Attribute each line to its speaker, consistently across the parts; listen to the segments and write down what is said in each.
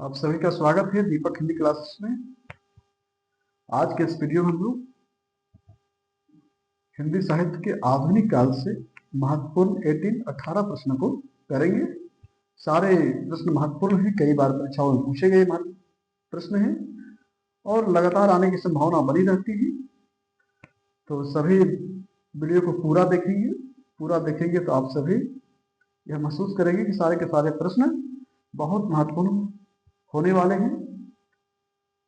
Speaker 1: आप सभी का स्वागत है दीपक हिंदी क्लासेस में। आज के इस वीडियो में हम लोग हिंदी साहित्य के आधुनिक काल से महत्वपूर्ण 18 प्रश्नों को करेंगे। सारे प्रश्न महत्वपूर्ण हैं, कई बार परीक्षाओं में पूछे गए प्रश्न हैं और लगातार आने की संभावना बनी रहती है। तो सभी वीडियो को पूरा देखेंगे तो आप सभी यह महसूस करेंगे कि सारे के सारे प्रश्न बहुत महत्वपूर्ण होने वाले हैं।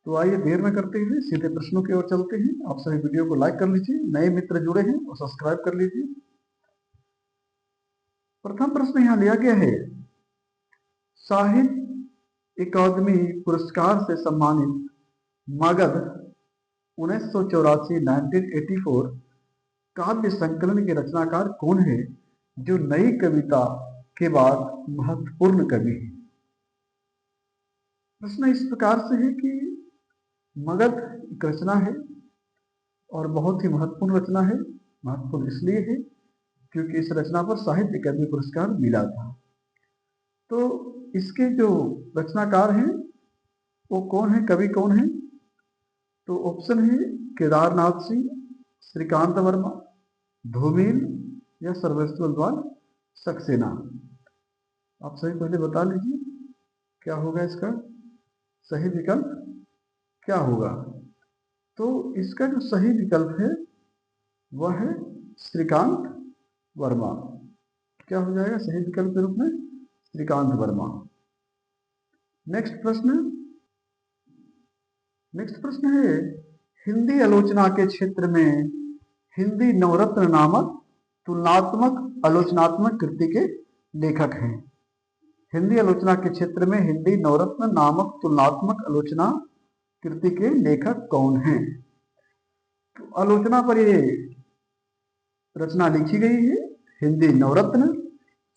Speaker 1: तो आइए देर न करते हुए सीधे प्रश्नों की ओर चलते हैं। आप सभी वीडियो को लाइक कर लीजिए, नए मित्र जुड़े हैं और सब्सक्राइब कर लीजिए। प्रथम प्रश्न यहाँ लिया गया है, साहित्य अकादमी पुरस्कार से सम्मानित मगध 1984 काव्य संकलन के रचनाकार कौन है जो नई कविता के बाद महत्वपूर्ण कवि है। प्रश्न इस प्रकार से है कि मगध एक रचना है और बहुत ही महत्वपूर्ण रचना है। महत्वपूर्ण इसलिए है क्योंकि इस रचना पर साहित्य अकादमी पुरस्कार मिला था। तो इसके जो रचनाकार हैं वो कौन है, कवि कौन है? तो ऑप्शन है केदारनाथ सिंह, श्रीकांत वर्मा, धूमिल या सर्वेश्वर सक्सेना। आप सभी पहले बता लीजिए क्या होगा, इसका सही विकल्प क्या होगा। तो इसका जो सही विकल्प है वह है श्रीकांत वर्मा। क्या हो जाएगा सही विकल्प के रूप में? श्रीकांत वर्मा। नेक्स्ट प्रश्न है, हिंदी आलोचना के क्षेत्र में हिंदी नवरत्न नामक तुलनात्मक आलोचनात्मक कृति के लेखक हैं। हिंदी आलोचना के क्षेत्र में हिंदी नवरत्न नामक तुलनात्मक आलोचना कृति के लेखक कौन हैं? तो आलोचना पर ये रचना लिखी गई है, हिंदी नवरत्न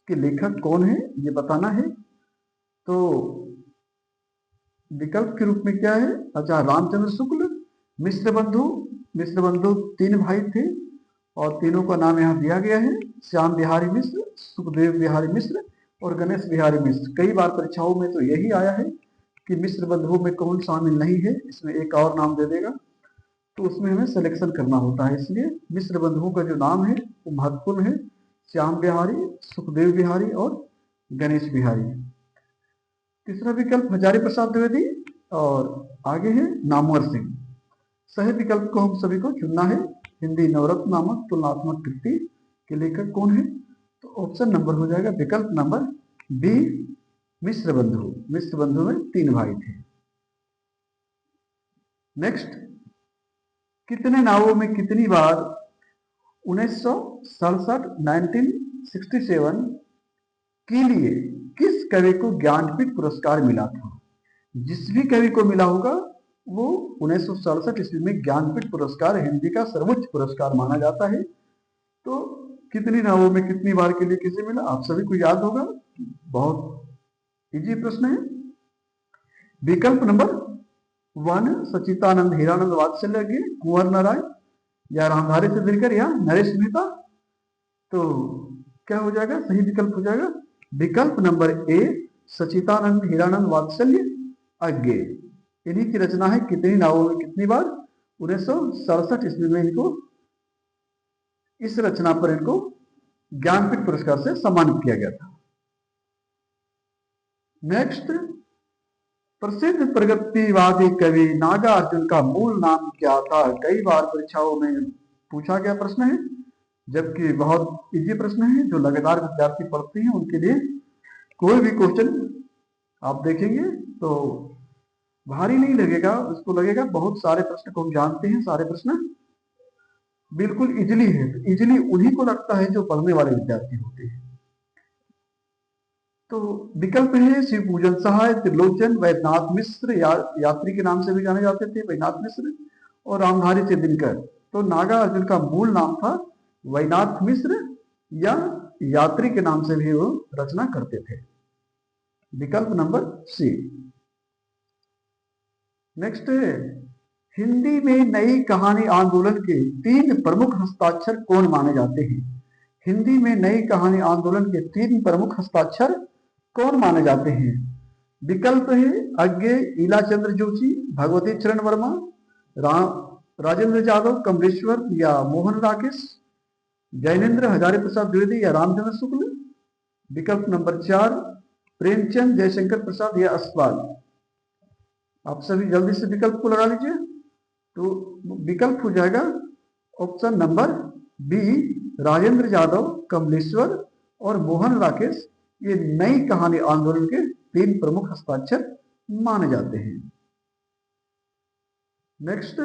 Speaker 1: के लेखक कौन है ये बताना है। तो विकल्प के रूप में क्या है? आचार्य रामचंद्र शुक्ल, मिश्र बंधु 3 भाई थे और तीनों का नाम यहाँ दिया गया है, श्याम बिहारी मिश्र, सुखदेव बिहारी मिश्र और गणेश बिहारी मिश्र। कई बार परीक्षाओं में तो यही आया है कि मिश्र बंधुओं में कौन शामिल नहीं है, इसमें एक और नाम दे देगा, तो उसमें हमें सिलेक्शन करना होता है। इसलिए मिश्र बंधुओं का जो नाम है वो महत्वपूर्ण है, श्याम बिहारी, सुखदेव बिहारी और गणेश बिहारी। तीसरा विकल्प हजारी प्रसाद द्विवेदी और आगे है नामवर सिंह। सही विकल्प को हम सभी को चुनना है। हिंदी नवरत्न नामक तुलनात्मक कृति के लेखक कौन है? तो ऑप्शन नंबर हो जाएगा विकल्प नंबर बी, मिश्र बंधु में 3 भाई थे। नेक्स्ट, कितने नावों में कितनी बार 1967 के लिए किस कवि को ज्ञानपीठ पुरस्कार मिला था? जिस भी कवि को मिला होगा वो 1967 ईस्वी में ज्ञानपीठ पुरस्कार हिंदी का सर्वोच्च पुरस्कार माना जाता है। तो कितनी नावों में कितनी बार के लिए किसे मिला, आप सभी को याद होगा, बहुत इजी प्रश्न है। विकल्प नंबर 1 सचिदानंद हीरानंद वात्सल्य, कुंवर नारायण या रामधारी सिद्धिकर या नरेश मेहता। तो क्या हो जाएगा सही विकल्प? हो जाएगा विकल्प नंबर ए, सचिदानंद हीरानंद वात्सल्य अज्ञे। इन्हीं की रचना है कितनी नावों में कितनी बार। 1967 ईस्वी में इनको इस रचना पर इनको ज्ञानपीठ पुरस्कार से सम्मानित किया गया था। नेक्स्ट, प्रसिद्ध प्रगतिवादी कवि नागार्जुन का मूल नाम क्या था? कई बार परीक्षाओं में पूछा गया प्रश्न है, जबकि बहुत इजी प्रश्न है जो लगातार विद्यार्थी पढ़ते हैं उनके लिए। कोई भी क्वेश्चन आप देखेंगे तो भारी नहीं लगेगा, उसको लगेगा बहुत सारे प्रश्न को हम जानते हैं, सारे प्रश्न बिल्कुल इजली है। तो इजली उन्हीं को लगता है जो पढ़ने वाले विद्यार्थी होते हैं। तो विकल्प है शिव पूजन सहाय, त्रिलोचन, वैद्यनाथ मिश्र यात्री के नाम से भी जाने जाते थे वैद्यनाथ मिश्र, और रामधारी सिद्धिकर। तो नागार्जुन का मूल नाम था वैद्यनाथ मिश्र या यात्री के नाम से भी वो रचना करते थे। विकल्प नंबर सी। नेक्स्ट है, हिंदी में नई कहानी आंदोलन के 3 प्रमुख हस्ताक्षर कौन माने जाते हैं? हिंदी में नई कहानी आंदोलन के 3 प्रमुख हस्ताक्षर कौन माने जाते हैं? विकल्प है अज्ञे ईला चंद्र जोशी, भगवती चरण वर्मा, राजेंद्र जादव, कमलेश्वर या मोहन राकेश, जैनेन्द्र हजारी प्रसाद द्विवेदी या रामचंद्र शुक्ल। विकल्प नंबर 4 प्रेमचंद, जयशंकर प्रसाद या अस्वाल। आप सभी जल्दी से विकल्प को लगा लीजिए। तो विकल्प हो जाएगा option number B, Rajendra Yadav, Kamleshwar और मोहन राकेश। ये नई कहानी आंदोलन के 3 प्रमुख हस्ताक्षर माने जाते हैं। नेक्स्ट,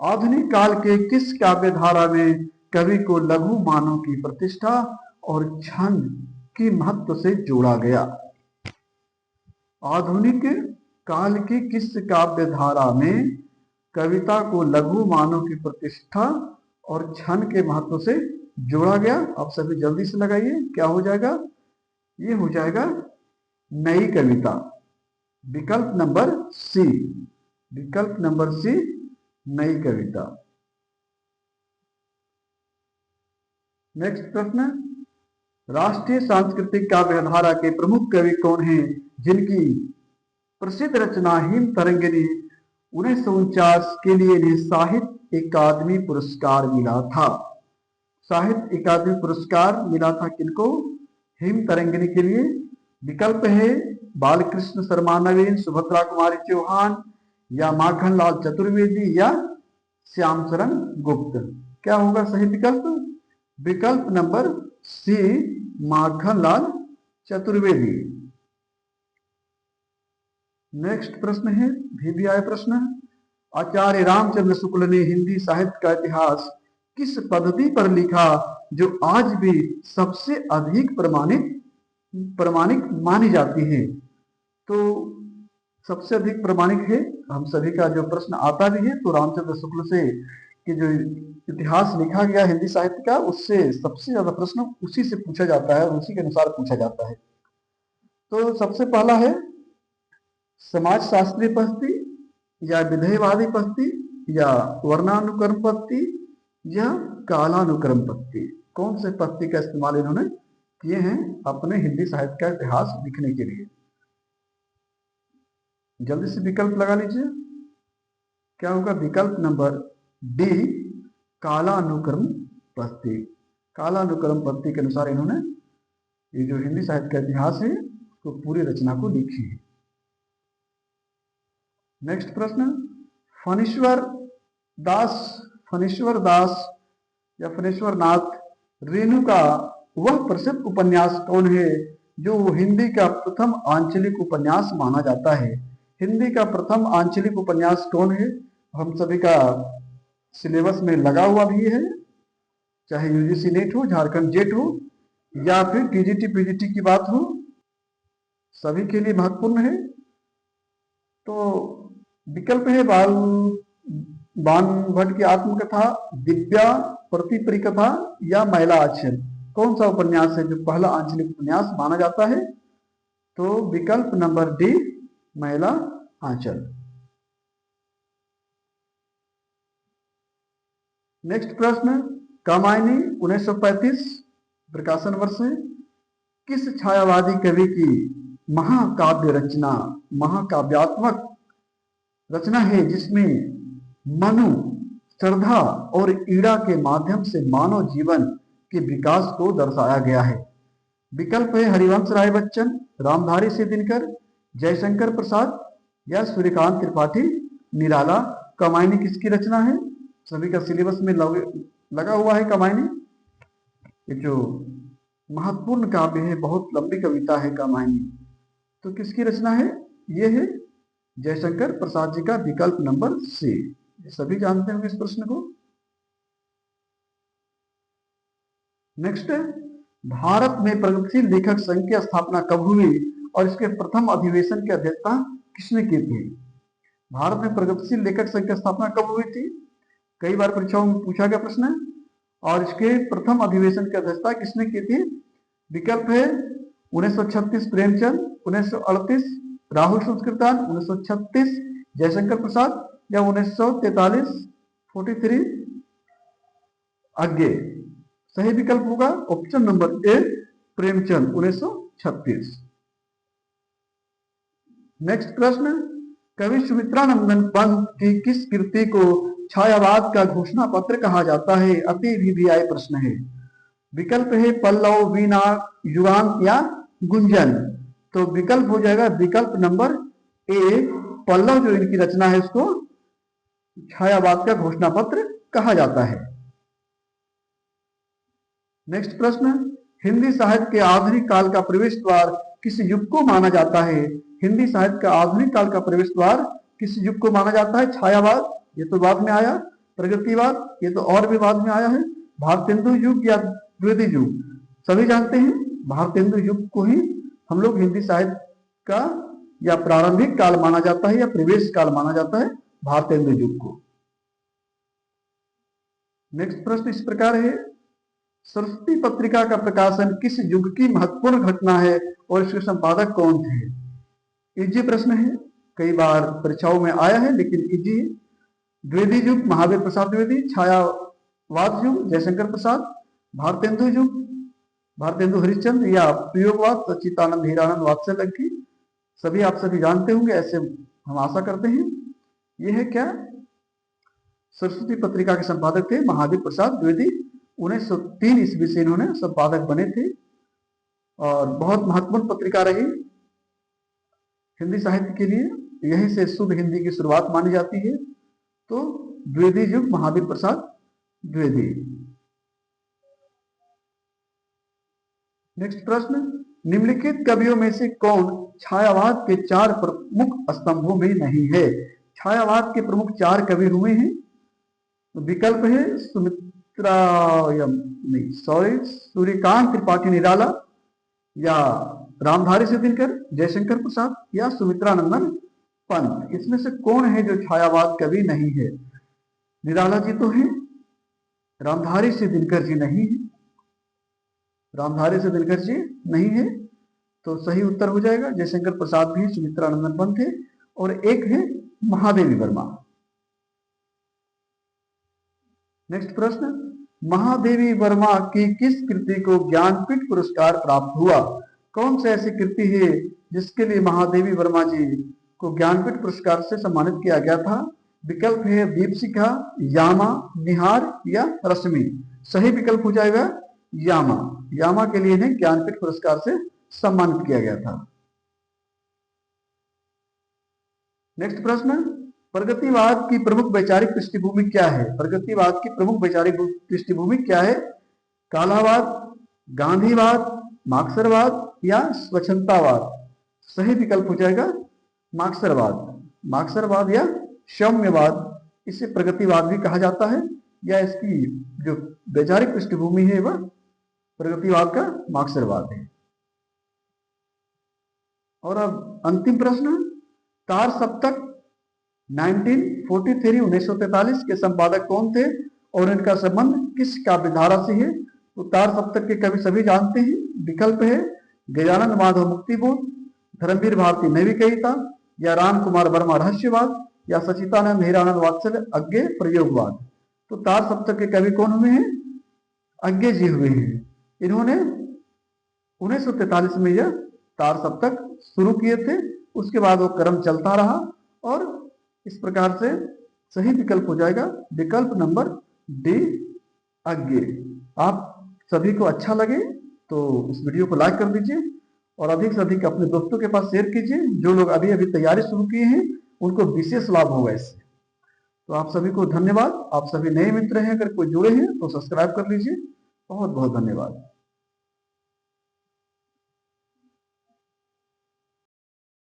Speaker 1: आधुनिक काल के किस काव्य धारा में कवि को लघु मानव की प्रतिष्ठा और छंद की महत्व से जोड़ा गया? आधुनिक काल की किस काव्य धारा में कविता को लघु मानव की प्रतिष्ठा और छंद के महत्व से जोड़ा गया? आप सभी जल्दी से लगाइए, क्या हो जाएगा? ये हो जाएगा नई कविता। विकल्प नंबर सी, विकल्प नंबर सी नई कविता। नेक्स्ट प्रश्न, राष्ट्रीय सांस्कृतिक काव्यधारा के प्रमुख कवि कौन हैं जिनकी प्रसिद्ध रचना हिम तरंगिनी 1949 के लिए इन्हें साहित्य अकादमी पुरस्कार मिला था? साहित्य अकादमी पुरस्कार मिला था किनको? हिम तरंगिनी के लिए। विकल्प है बालकृष्ण शर्मा नवीन, सुभद्रा कुमारी चौहान या माखन लाल चतुर्वेदी या श्याम चरण गुप्त। क्या होगा सही विकल्प? विकल्प number C, Makhan Lal Chaturvedi. Next प्रश्न है VBI प्रश्न, आचार्य रामचंद्र शुक्ल ने हिंदी साहित्य का इतिहास किस पद्धति पर लिखा जो आज भी सबसे अधिक प्रमाणिक मानी जाती है? तो सबसे अधिक प्रमाणिक है, हम सभी का जो प्रश्न आता भी है तो रामचंद्र शुक्ल से कि जो इतिहास लिखा गया हिंदी साहित्य का, उससे सबसे ज्यादा प्रश्न उसी से पूछा जाता है, उसी के अनुसार पूछा जाता है। तो सबसे पहला है समाज शास्त्रीय पद्धति या विधेयवादी पद्धति या वर्णानुक्रम पद्धति या कालानुक्रम पद्धति। कौन से पद्धति का इस्तेमाल इन्होंने किए हैं अपने हिंदी साहित्य का इतिहास लिखने के लिए? जल्दी से विकल्प लगा लीजिए, क्या होगा? विकल्प नंबर डी, कालानुक्रम पद्धति। कालानुक्रम पद्धति के अनुसार इन्होंने ये जो हिंदी साहित्य का इतिहास है तो पूरी रचना को लिखी है। नेक्स्ट प्रश्न, फणीश्वर दास या फणीश्वर नाथ रेणु का वह प्रसिद्ध उपन्यास कौन है जो हिंदी का प्रथम आंचलिक उपन्यास माना जाता है? हिंदी का प्रथम आंचलिक उपन्यास कौन है? हम सभी का सिलेबस में लगा हुआ भी है, चाहे UGC नेट हो, झारखंड जेट हो या फिर TGT PGT की बात हो, सभी के लिए महत्वपूर्ण है। तो विकल्प है बाण भट्ट की आत्मकथा, दिव्या प्रतिपरिकथा या महिला आचरण। कौन सा उपन्यास है जो पहला आंचलिक उपन्यास माना जाता है? तो विकल्प नंबर डी, महिला आंचल। नेक्स्ट प्रश्न, कामायनी 1935 प्रकाशन वर्ष है। किस छायावादी कवि की महाकाव्य रचना, महाकाव्यात्मक रचना है जिसमें मनु, श्रद्धा और ईड़ा के माध्यम से मानव जीवन के विकास को दर्शाया गया है? विकल्प है हरिवंश राय बच्चन, रामधारी सिंह दिनकर, जयशंकर प्रसाद या सूर्यकांत त्रिपाठी निराला। कामायनी किसकी रचना है? सभी का सिलेबस में लगा हुआ है कामायनी। ये जो महत्वपूर्ण काव्य है, बहुत लंबी कविता है कामायनी, तो किसकी रचना है? ये है जयशंकर प्रसाद जी का। विकल्प नंबर सी। सभी जानते होंगे इस प्रश्न को। नेक्स्ट, भारत में प्रगतिशील लेखक संघ की स्थापना कब हुई और इसके प्रथम अधिवेशन की अध्यक्षता किसने की थी? भारत में प्रगतिशील लेखक संघ की स्थापना कब हुई थी? कई बार परीक्षाओं में पूछा गया प्रश्न है। और इसके प्रथम अधिवेशन की अध्यक्षता किसने की थी? विकल्प है 1936 प्रेमचंद, 1938 राहुल संस्कृतान, 1936 जयशंकर प्रसाद या 1943 43 आगे। सही विकल्प होगा option number A, Premchand 1936। Next प्रश्न, कवि सुमित्रानंदन पंत की किस कृति को छायावाद का घोषणा पत्र कहा जाता है? अति भिभियाय प्रश्न है। विकल्प है पल्लव, वीणा, युगांत या गुंजन। तो विकल्प हो जाएगा विकल्प नंबर ए, पल्लव जो इनकी रचना है उसको छायावाद का घोषणा पत्र कहा जाता है। नेक्स्ट प्रश्न, हिंदी साहित्य के आधुनिक काल का प्रवेश द्वार किस युग को माना जाता है? हिंदी साहित्य का आधुनिक काल का प्रवेश द्वार किस युग को माना जाता है? छायावाद, ये तो बाद में आया। प्रगतिवाद, ये तो और भी बाद में आया है। भारतेंदु युग या द्विवेदी युग, सभी जानते हैं भारतेंदु युग को ही हम लोग हिंदी साहित्य का या प्रारंभिक काल माना जाता है या प्रवेश काल माना जाता है भारतेंदु युग को। नेक्स्ट प्रश्न इस प्रकार है, सरस्वती पत्रिका का प्रकाशन किस युग की महत्वपूर्ण घटना है और इसके संपादक कौन थे? इजी प्रश्न है, कई बार परीक्षाओं में आया है लेकिन इजी है। द्विवेदी युग महावीर प्रसाद द्विवेदी, छायावाद युग जयशंकर प्रसाद, भारतेंदु युग भारतेंदु हरिश्चंद्र या प्रयोगवाद सच्चिदानंद हीरानंद वात्सल्य। सभी आप सभी जानते होंगे, ऐसे हम आशा करते हैं। यह है क्या, सरस्वती पत्रिका के संपादक थे महावीर प्रसाद द्विवेदी। 1903 ईस्वी से इन्होंने संपादक बने थे और बहुत महत्वपूर्ण पत्रिका रही हिंदी साहित्य के लिए। यहीं से शुद्ध हिंदी की शुरुआत मानी जाती है। तो द्विवेदी युग महावीर प्रसाद द्विवेदी। नेक्स्ट प्रश्न, निम्नलिखित कवियों में से कौन छायावाद के 4 प्रमुख स्तंभों में नहीं है? छायावाद के प्रमुख 4 कवि हुए हैं। विकल्प है सूर्यकांत त्रिपाठी निराला या रामधारी सिंह दिनकर, जयशंकर प्रसाद या सुमित्रानंदन पंत। इसमें से कौन है जो छायावाद कवि नहीं है? निराला जी तो हैं, रामधारी सिंह दिनकर जी नहीं है। रामधारी सिंह दिनकर जी नहीं है, तो सही उत्तर हो जाएगा जयशंकर प्रसाद भी, सुमित्रानंदन पंत है और एक है महादेवी वर्मा। नेक्स्ट प्रश्न, महादेवी वर्मा की किस कृति को ज्ञानपीठ पुरस्कार प्राप्त हुआ? कौन सी ऐसी कृति है जिसके लिए महादेवी वर्मा जी को ज्ञानपीठ पुरस्कार से सम्मानित किया गया था? विकल्प है दीपशिखा, यामा, निहार या रश्मि। सही विकल्प हो जाएगा यामा। यामा के लिए इन्हें ज्ञानपीठ पुरस्कार से सम्मानित किया गया था। नेक्स्ट प्रश्न, प्रगतिवाद की प्रमुख वैचारिक पृष्ठभूमि क्या है? प्रगतिवाद की प्रमुख वैचारिक पृष्ठभूमि क्या है? कालावाद, गांधीवाद, मार्क्सवाद या स्वच्छंदतावाद। सही विकल्प हो जाएगा मार्क्सवाद। मार्क्सवाद या साम्यवाद, इसे प्रगतिवाद भी कहा जाता है या इसकी जो वैचारिक पृष्ठभूमि है वह प्रगतिवाद का मार्क्सवाद है। और अब अंतिम प्रश्न, तार सप्तक 1943 के संपादक कौन थे और इनका संबंध किस काव्यधारा से है? तो तार सप्तक के कवि सभी जानते हैं। विकल्प है गजानंद माधव मुक्तिबोध, धर्मवीर भारती नैविकयिता या राम कुमार वर्मा रहस्यवाद या सच्चिदानंद हीरानंद वात्सल्य अज्ञे प्रयोगवाद। तो तार सप्तक के कवि कौन हुए हैं? अज्ञे जी हुए हैं। इन्होंने 1943 में यह तार सप्तक शुरू किए थे, उसके बाद वो क्रम चलता रहा और इस प्रकार से सही विकल्प हो जाएगा विकल्प नंबर डी, अज्ञे। आप सभी को अच्छा लगे तो इस वीडियो को लाइक कर दीजिए और अधिक से अधिक अपने दोस्तों के पास शेयर कीजिए। जो लोग अभी अभी तैयारी शुरू किए हैं उनको विशेष लाभ होगा इससे। तो आप सभी को धन्यवाद। आप सभी नए मित्र हैं, अगर कोई जुड़े हैं तो सब्सक्राइब कर लीजिए। बहुत बहुत धन्यवाद।